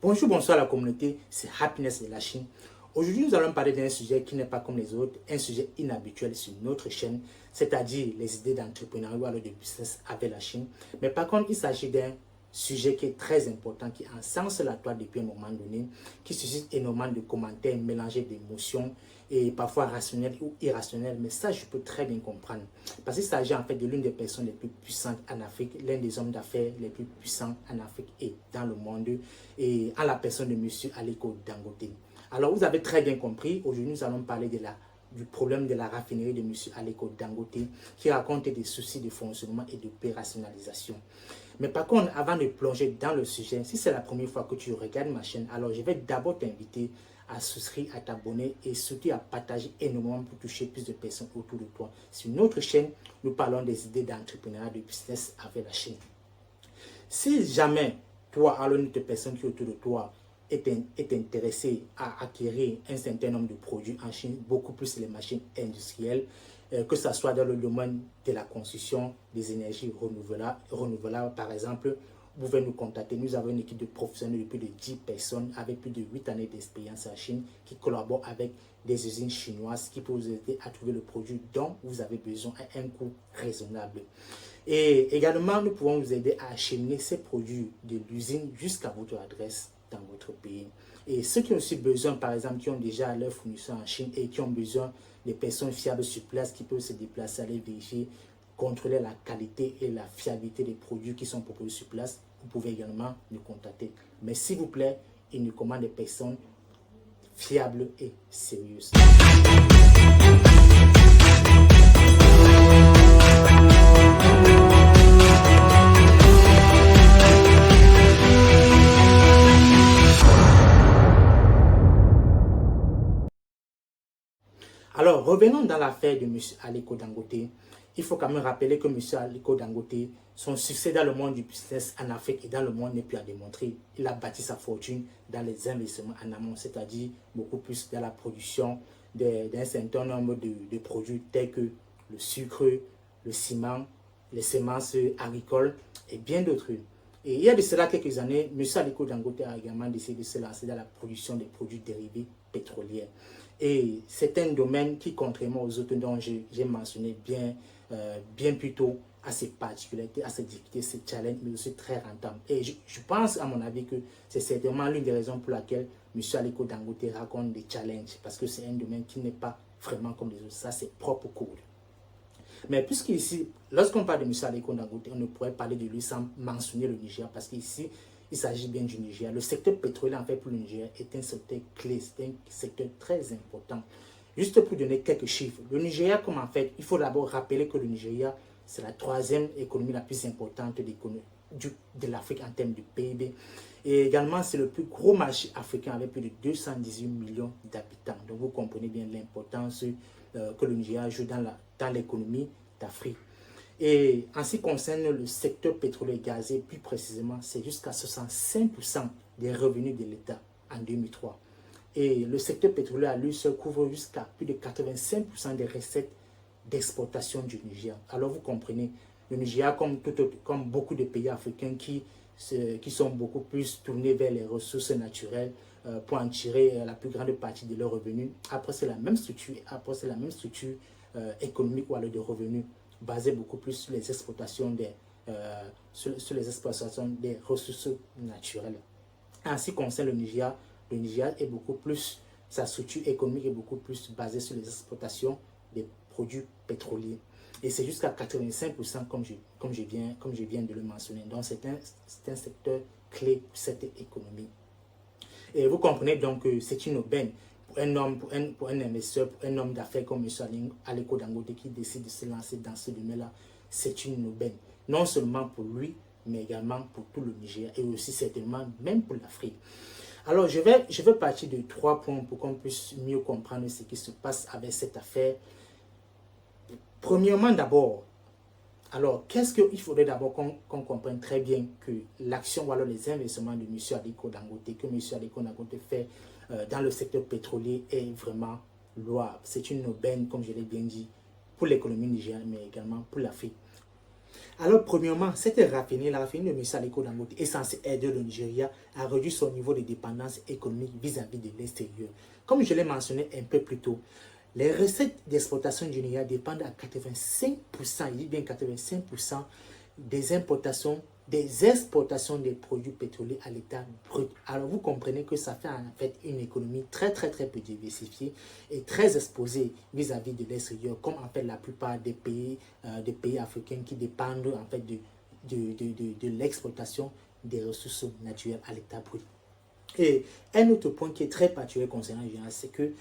Bonjour, bonsoir à la communauté, c'est Happiness de la Chine. Aujourd'hui, nous allons parler d'un sujet qui n'est pas comme les autres, un sujet inhabituel sur notre chaîne, c'est-à-dire les idées d'entrepreneuriat ou alors de business avec la Chine. Mais par contre, il s'agit d'un sujet qui est très important, qui encense la toile depuis un moment donné, qui suscite énormément de commentaires mélangés d'émotions et parfois rationnels ou irrationnels. Mais ça, je peux très bien comprendre. Parce qu'il s'agit en fait de l'une des personnes les plus puissantes en Afrique, l'un des hommes d'affaires les plus puissants en Afrique et dans le monde, et en la personne de M. Aliko Dangote. Alors, vous avez très bien compris, aujourd'hui, nous allons parler du problème de la raffinerie de M. Aliko Dangote qui raconte des soucis de fonctionnement et d'opérationnalisation. Mais par contre, avant de plonger dans le sujet, si c'est la première fois que tu regardes ma chaîne, alors je vais d'abord t'inviter à souscrire, à t'abonner et surtout à partager énormément pour toucher plus de personnes autour de toi. Sur notre chaîne, nous parlons des idées d'entrepreneuriat, de business avec la Chine. Si jamais toi, alors une autre personne qui est autour de toi, est intéressé à acquérir un certain nombre de produits en Chine, beaucoup plus les machines industrielles, que ce soit dans le domaine de la construction des énergies renouvelables par exemple, vous pouvez nous contacter. Nous avons une équipe de professionnels de plus de 10 personnes avec plus de 8 années d'expérience en Chine qui collaborent avec des usines chinoises qui peuvent vous aider à trouver le produit dont vous avez besoin à un coût raisonnable. Et également, nous pouvons vous aider à acheminer ces produits de l'usine jusqu'à votre adresse dans votre pays. Et ceux qui ont aussi besoin, par exemple, qui ont déjà leur fournisseur en Chine et qui ont besoin des personnes fiables sur place qui peuvent se déplacer, aller vérifier, contrôler la qualité et la fiabilité des produits qui sont proposés sur place, vous pouvez également nous contacter. Mais s'il vous plaît, uniquement des personnes fiables et sérieuses. Alors, revenons dans l'affaire de M. Aliko Dangote. Il faut quand même rappeler que M. Aliko Dangote, son succès dans le monde du business en Afrique et dans le monde n'est plus à démontrer. Il a bâti sa fortune dans les investissements en amont, c'est-à-dire beaucoup plus dans la production d'un certain nombre de produits tels que le sucre, le ciment, les semences agricoles et bien d'autres. Et il y a de cela quelques années, M. Aliko Dangote a également décidé de se lancer dans la production des produits dérivés pétroliers. Et c'est un domaine qui, contrairement aux autres dont j'ai mentionné bien plus tôt, a ses particularités, a ses difficultés, ses challenges, mais aussi très rentable. Et je pense, à mon avis, que c'est certainement l'une des raisons pour laquelle M. Aliko Dangote raconte des challenges, parce que c'est un domaine qui n'est pas vraiment comme les autres. Ça, c'est propre code. Mais puisqu'ici, lorsqu'on parle de M. Aliko Dangote, on ne pourrait parler de lui sans mentionner le Niger, parce qu'ici, il s'agit bien du Niger. Le secteur pétrolier, en fait, pour le Niger, est un secteur clé, c'est un secteur très important. Juste pour donner quelques chiffres, le Nigeria, comme en fait, il faut d'abord rappeler que le Nigeria, c'est la troisième économie la plus importante de l'Afrique en termes de PIB. Et également, c'est le plus gros marché africain avec plus de 218 millions d'habitants. Donc, vous comprenez bien l'importance que le Nigeria joue dans l'économie d'Afrique. Et en ce qui concerne le secteur pétrolier gazier, plus précisément, c'est jusqu'à 65% des revenus de l'État en 2003. Et le secteur pétrolier à lui seul couvre jusqu'à plus de 85% des recettes d'exportation du Niger. Alors vous comprenez, le Niger, comme beaucoup de pays africains qui sont beaucoup plus tournés vers les ressources naturelles pour en tirer la plus grande partie de leurs revenus. Après, c'est la même structure, économique ou alors de revenus basé beaucoup plus sur les exploitations sur les exploitations des ressources naturelles. En ce qui concerne le Niger est beaucoup plus, sa structure économique est beaucoup plus basée sur les exploitations des produits pétroliers. Et c'est jusqu'à 85% comme je viens de le mentionner. Donc c'est un secteur clé pour cette économie. Et vous comprenez donc que c'est une aubaine pour un homme, pour un investisseur, pour un homme d'affaires comme M. Aliko Dangote qui décide de se lancer dans ce domaine-là. C'est une aubaine. Non seulement pour lui, mais également pour tout le Niger et aussi certainement même pour l'Afrique. Alors, je vais partir de 3 points pour qu'on puisse mieux comprendre ce qui se passe avec cette affaire. Premièrement, d'abord, alors, qu'est-ce qu'il faudrait d'abord qu'on comprenne très bien que l'action ou alors les investissements de M. Aliko Dangote, que M. Aliko Dangote fait dans le secteur pétrolier est vraiment louable. C'est une aubaine, comme je l'ai bien dit, pour l'économie nigérienne, mais également pour l'Afrique. Alors, premièrement, cette raffinerie, la raffinerie de M. Aliko Dangote est censée aider le Nigeria à réduire son niveau de dépendance économique vis-à-vis de l'extérieur. Comme je l'ai mentionné un peu plus tôt, les recettes d'exportation du Nigeria dépendent à 85%, il dit bien 85% des importations, des exportations des produits pétroliers à l'état brut. Alors vous comprenez que ça fait en fait une économie très peu diversifiée et très exposée vis-à-vis de l'extérieur, comme en fait la plupart des pays africains qui dépendent en fait de l'exploitation des ressources naturelles à l'état brut. Et un autre point qui est très particulier concernant le Nigeria, c'est que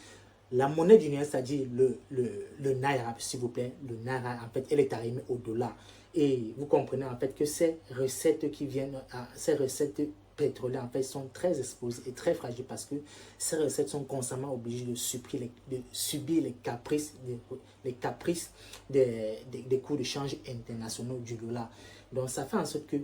la monnaie du Nigeria, c'est-à-dire le naira, s'il vous plaît, le naira, en fait, elle est arrimée au dollar. Et vous comprenez en fait que ces recettes ces recettes pétrolières, en fait, sont très exposées et très fragiles parce que ces recettes sont constamment obligées de subir les caprices des cours de change internationaux du dollar. Donc, ça fait en sorte que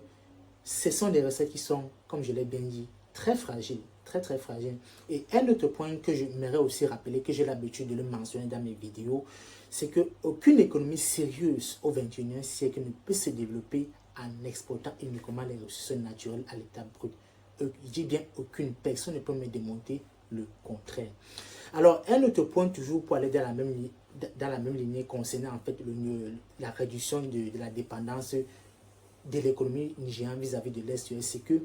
ce sont des recettes qui sont, comme je l'ai bien dit, très fragiles, très fragiles. Et un autre point que j'aimerais aussi rappeler, que j'ai l'habitude de le mentionner dans mes vidéos, c'est qu'aucune économie sérieuse au XXIe siècle ne peut se développer en exportant uniquement les ressources naturelles à l'état brut. Je dis bien aucune, personne ne peut me démontrer le contraire. Alors, un autre point toujours pour aller dans la même lignée concernant en fait la réduction de la dépendance de l'économie nigériane vis-à-vis de l'extérieur, c'est que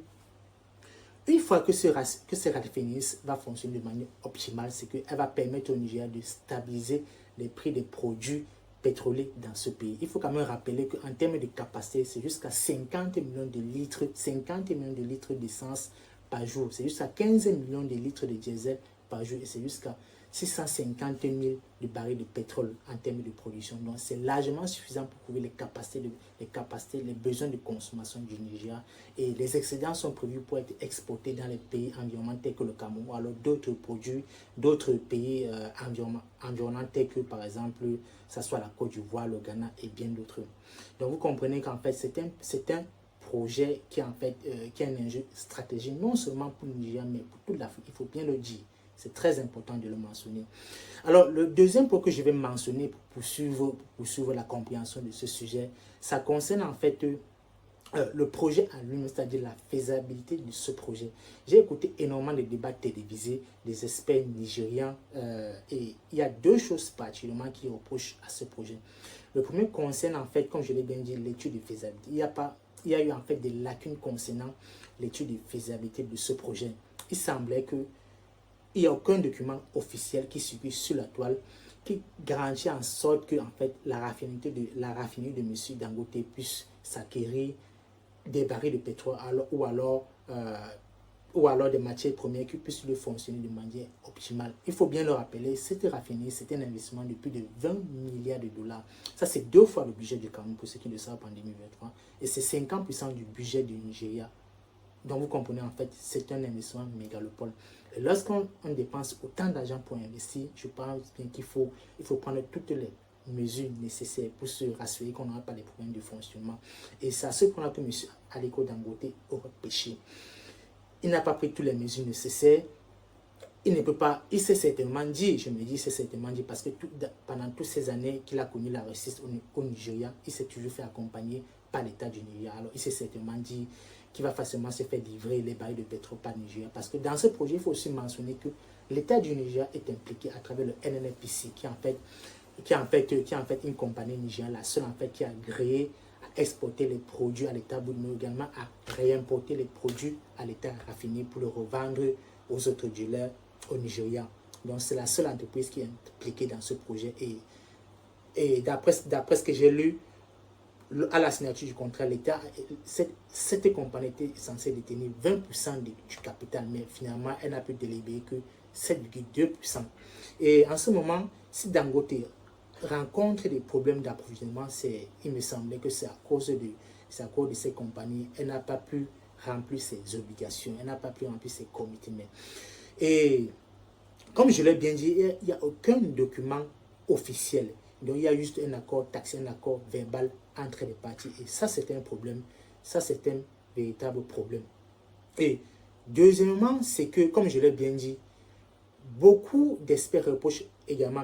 une fois que ces raffineries va fonctionner de manière optimale, c'est qu'elle va permettre au Nigeria de stabiliser les prix des produits pétroliers dans ce pays. Il faut quand même rappeler qu'en termes de capacité, c'est jusqu'à 50 millions de litres d'essence par jour. C'est jusqu'à 15 millions de litres de diesel par jour et c'est jusqu'à 650 000 de barils de pétrole en termes de production. Donc, c'est largement suffisant pour couvrir les besoins de consommation du Nigeria. Et les excédents sont prévus pour être exportés dans les pays environnants tels que le Cameroun ou alors d'autres produits, d'autres pays environnants tels que, par exemple, ça soit la Côte d'Ivoire, le Ghana et bien d'autres. Donc, vous comprenez qu'en fait, c'est un projet qui, en fait, qui est un enjeu stratégique, non seulement pour le Nigeria, mais pour toute l'Afrique. Il faut bien le dire. C'est très important de le mentionner. Alors, le deuxième point que je vais mentionner pour poursuivre la compréhension de ce sujet, ça concerne en fait le projet en lui-même, c'est-à-dire la faisabilité de ce projet. J'ai écouté énormément de débats télévisés des experts nigérians et il y a deux choses particulièrement qui reprochent à ce projet. Le premier concerne en fait, comme je l'ai bien dit, l'étude de faisabilité. Il y a eu en fait des lacunes concernant l'étude de faisabilité de ce projet. Il semblait que il n'y a aucun document officiel qui circule sur la toile qui garantit en sorte que en fait, la raffinerie de M. Dangote puisse s'acquérir des barils de pétrole ou alors des matières premières qui puissent le fonctionner de manière optimale. Il faut bien le rappeler, cette raffinerie, c'est un investissement de plus de 20 milliards de dollars. Ça, c'est 2 fois le budget du Cameroun pour ceux qui le savent en 2023. Et c'est 50% du budget du Nigeria. Donc, vous comprenez, en fait, c'est un investissement mégalopole. Et lorsqu'on dépense autant d'argent pour investir, je pense bien qu'il faut prendre toutes les mesures nécessaires pour se rassurer qu'on n'aura pas de problèmes de fonctionnement. Et c'est à ce point-là que M. Aliko Dangote aura péché. Il n'a pas pris toutes les mesures nécessaires. Il ne peut pas, il s'est certainement dit, parce que pendant toutes ces années qu'il a connu la réussite au Nigeria, il s'est toujours fait accompagner par l'État du Nigeria. Alors, il s'est certainement dit qu'il va facilement se faire livrer les barils de pétrole par le Nigeria. Parce que dans ce projet, il faut aussi mentionner que l'État du Nigeria est impliqué à travers le NNPC, qui est en fait une compagnie nigérienne, la seule en fait qui a agréé à exporter les produits à l'État, mais également à réimporter les produits à l'État raffiné pour le revendre aux autres dealers au Nigeria. Donc c'est la seule entreprise qui est impliquée dans ce projet. Et d'après ce que j'ai lu, à la signature du contrat, l'État, cette compagnie était censée détenir 20% du capital, mais finalement, elle n'a pu délibérer que 7,2%. Et en ce moment, si Dangote rencontre des problèmes d'approvisionnement, il me semblait que c'est à cause de ces compagnies. Elle n'a pas pu remplir ses obligations, elle n'a pas pu remplir ses commitments. Et comme je l'ai bien dit, il n'y a aucun document officiel. Donc il y a juste un accord taxé, un accord verbal entre les parties. Et ça, c'est un problème. Ça, c'est un véritable problème. Et deuxièmement, c'est que, comme je l'ai bien dit, beaucoup d'experts reprochent également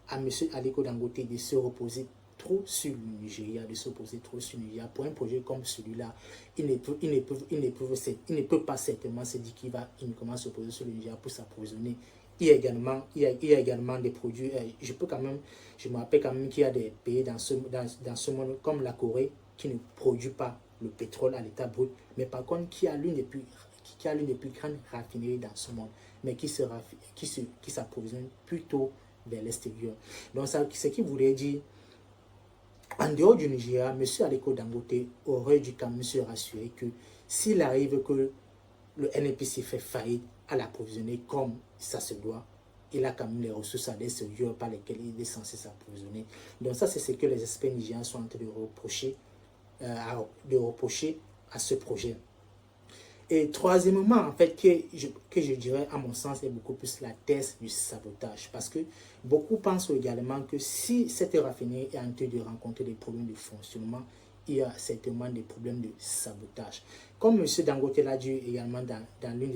à M. Aliko Dangote de se reposer trop sur le Nigeria, de se reposer trop sur le Nigeria. Pour un projet comme celui-là, il ne peut pas certainement se dire qu'il va uniquement se reposer sur le Nigeria pour s'approvisionner. Il y a également des produits, je me rappelle quand même qu'il y a des pays dans ce monde comme la Corée qui ne produit pas le pétrole à l'état brut, mais par contre qui a l'une des plus grandes raffineries dans ce monde, mais qui s'approvisionne plutôt vers l'extérieur. Donc, ce qui voulait dire, en dehors du Nigeria, M. Aliko Dangote aurait dû quand même se rassurer que s'il arrive que le NNPC fait faillite à l'approvisionner comme ça se doit, il a quand même les ressources à l'extérieur par lesquelles il est censé s'approvisionner. Donc ça, c'est ce que les experts nigériens sont en train de reprocher à ce projet. Et troisièmement, en fait, que je dirais, à mon sens, est beaucoup plus la thèse du sabotage. Parce que beaucoup pensent également que si cette raffinerie est en train de rencontrer des problèmes de fonctionnement, il y a certainement des problèmes de sabotage. Comme M. Dangote l'a dit également dans l'une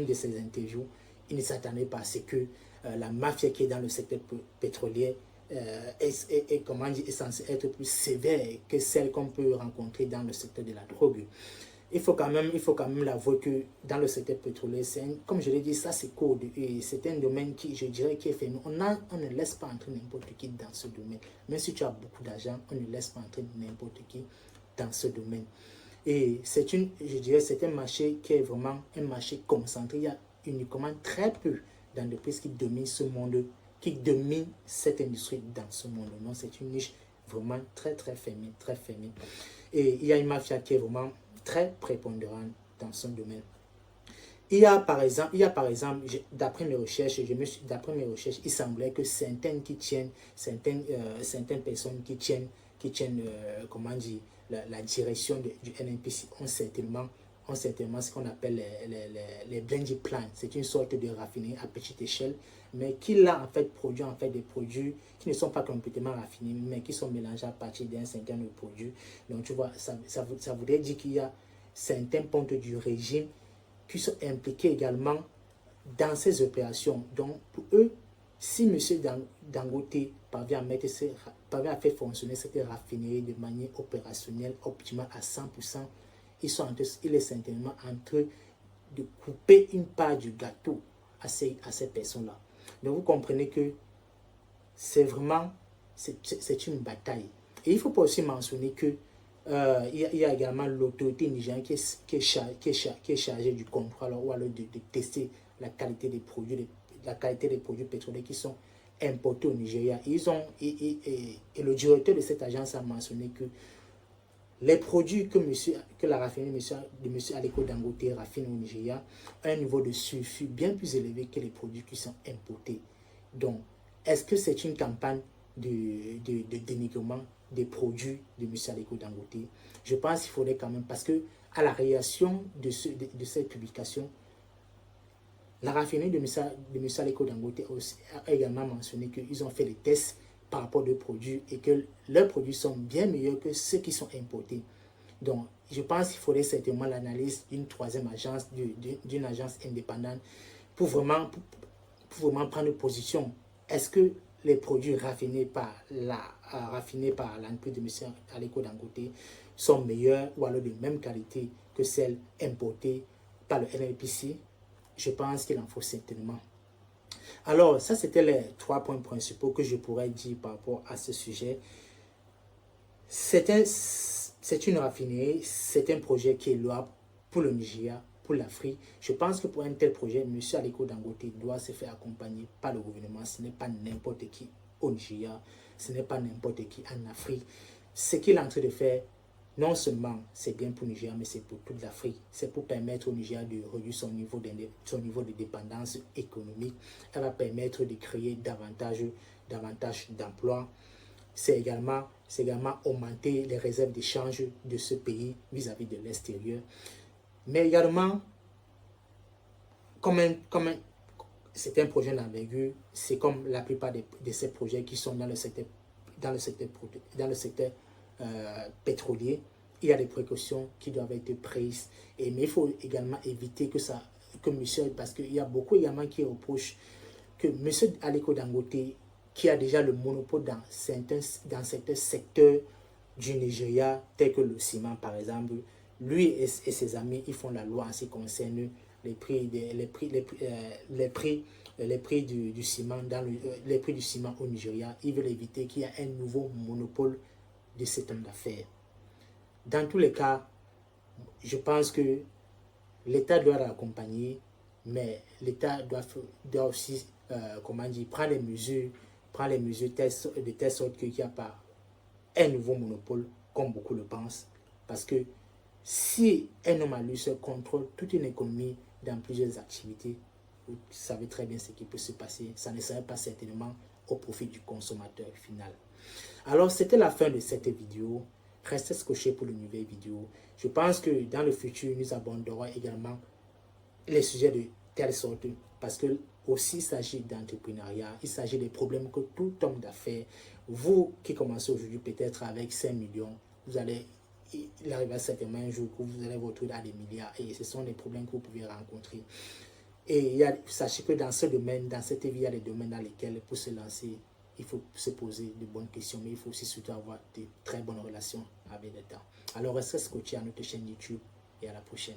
de ses interviews, il ne s'attendait pas à ce que la mafia qui est dans le secteur pétrolier est censée être plus sévère que celle qu'on peut rencontrer dans le secteur de la drogue. Il faut quand même l'avouer que dans le secteur pétrolier, comme je l'ai dit, ça c'est code et c'est un domaine qui, je dirais, qui est fait. On ne laisse pas entrer n'importe qui dans ce domaine. Même si tu as beaucoup d'argent, on ne laisse pas entrer n'importe qui dans ce domaine. Et je dirais, c'est un marché qui est vraiment un marché concentré. Il y a uniquement très peu d'entreprises qui dominent ce monde, qui dominent cette industrie dans ce monde. Donc c'est une niche vraiment très fermée, très fermée. Et il y a une mafia qui est vraiment très prépondérant dans son domaine. Il y a par exemple, d'après mes recherches, il semblait que certaines personnes qui tiennent comment dire, la direction du NNPC ont certainement ce qu'on appelle les blending plants. C'est une sorte de raffinerie à petite échelle, mais qui là en fait produit des produits qui ne sont pas complètement raffinés, mais qui sont mélangés à partir d'un certain nombre de produits. Donc tu vois, ça voudrait dire qu'il y a certains ponts du régime qui sont impliqués également dans ces opérations. Donc pour eux, si M. Dangote parvient à faire fonctionner cette raffinerie de manière opérationnelle, optimale à 100%, il est certainement en train de couper une part du gâteau à ces personnes-là. Donc vous comprenez que c'est une bataille. Et il ne faut pas aussi mentionner que il y a également l'autorité nigérienne qui est chargée du contrôle ou alors de tester la qualité des produits pétroliers qui sont importés au Nigeria. Et le directeur de cette agence a mentionné que les produits que la raffinerie de M. Aliko Dangote raffine au Nigeria ont un niveau de sulfure bien plus élevé que les produits qui sont importés. Donc, est-ce que c'est une campagne de dénigrement des produits de M. Aliko Dangote? Je pense qu'il faudrait quand même, parce que à la réaction de cette publication, la raffinerie de M. Aliko Dangote a également mentionné qu'ils ont fait des tests par rapport aux produits et que leurs produits sont bien meilleurs que ceux qui sont importés. Donc, je pense qu'il faudrait certainement l'analyse d'une troisième agence, d'une agence indépendante pour vraiment prendre position. Est-ce que les produits raffinés par l'entreprise de M. Aliko Dangote sont meilleurs ou alors de même qualité que celles importées par le NNPC? Je pense qu'il en faut certainement. Alors, ça, c'était les 3 points principaux que je pourrais dire par rapport à ce sujet. C'est une raffinerie, c'est un projet qui est louable pour le Nigeria, pour l'Afrique. Je pense que pour un tel projet, M. Aliko Dangote doit se faire accompagner par le gouvernement. Ce n'est pas n'importe qui au Nigeria, ce n'est pas n'importe qui en Afrique. Ce qu'il est en train de faire, non seulement c'est bien pour le Nigeria, mais c'est pour toute l'Afrique. C'est pour permettre au Nigeria de réduire son niveau de dépendance économique. Elle va permettre de créer davantage d'emplois. C'est également augmenter les réserves d'échange de ce pays vis-à-vis de l'extérieur. Mais également, c'est un projet d'envergure, c'est comme la plupart de ces projets qui sont dans le secteur pétrolier, il y a des précautions qui doivent être prises. Mais il faut également éviter parce qu'il y a beaucoup également qui reprochent que M. Aliko Dangote qui a déjà le monopole dans certains secteurs du Nigeria, tels que le ciment par exemple. Lui et ses amis, ils font la loi en ce qui concerne les prix du ciment les prix du ciment au Nigeria. Ils veulent éviter qu'il y ait un nouveau monopole de cet homme d'affaires. Dans tous les cas, je pense que l'État doit l'accompagner, mais l'État doit aussi prendre les mesures de telle sorte qu'il n'y a pas un nouveau monopole, comme beaucoup le pensent. Parce que si un homme à lui seul contrôle toute une économie dans plusieurs activités, vous savez très bien ce qui peut se passer. Ça ne serait pas certainement au profit du consommateur final. Alors, c'était la fin de cette vidéo. Restez scotchés pour une nouvelle vidéo. Je pense que dans le futur, nous aborderons également les sujets de telle sorte, parce que aussi il s'agit d'entrepreneuriat, il s'agit des problèmes que tout homme d'affaires, vous qui commencez aujourd'hui peut-être avec 5 millions, il arrivera certainement un jour que vous allez vous retrouver à des milliards, et ce sont des problèmes que vous pouvez rencontrer. Et sachez que dans ce domaine, dans cette vie, il y a des domaines dans lesquels pour se lancer, il faut se poser de bonnes questions, mais il faut aussi surtout avoir de très bonnes relations avec le temps. Alors restez scotchés à notre chaîne YouTube et à la prochaine.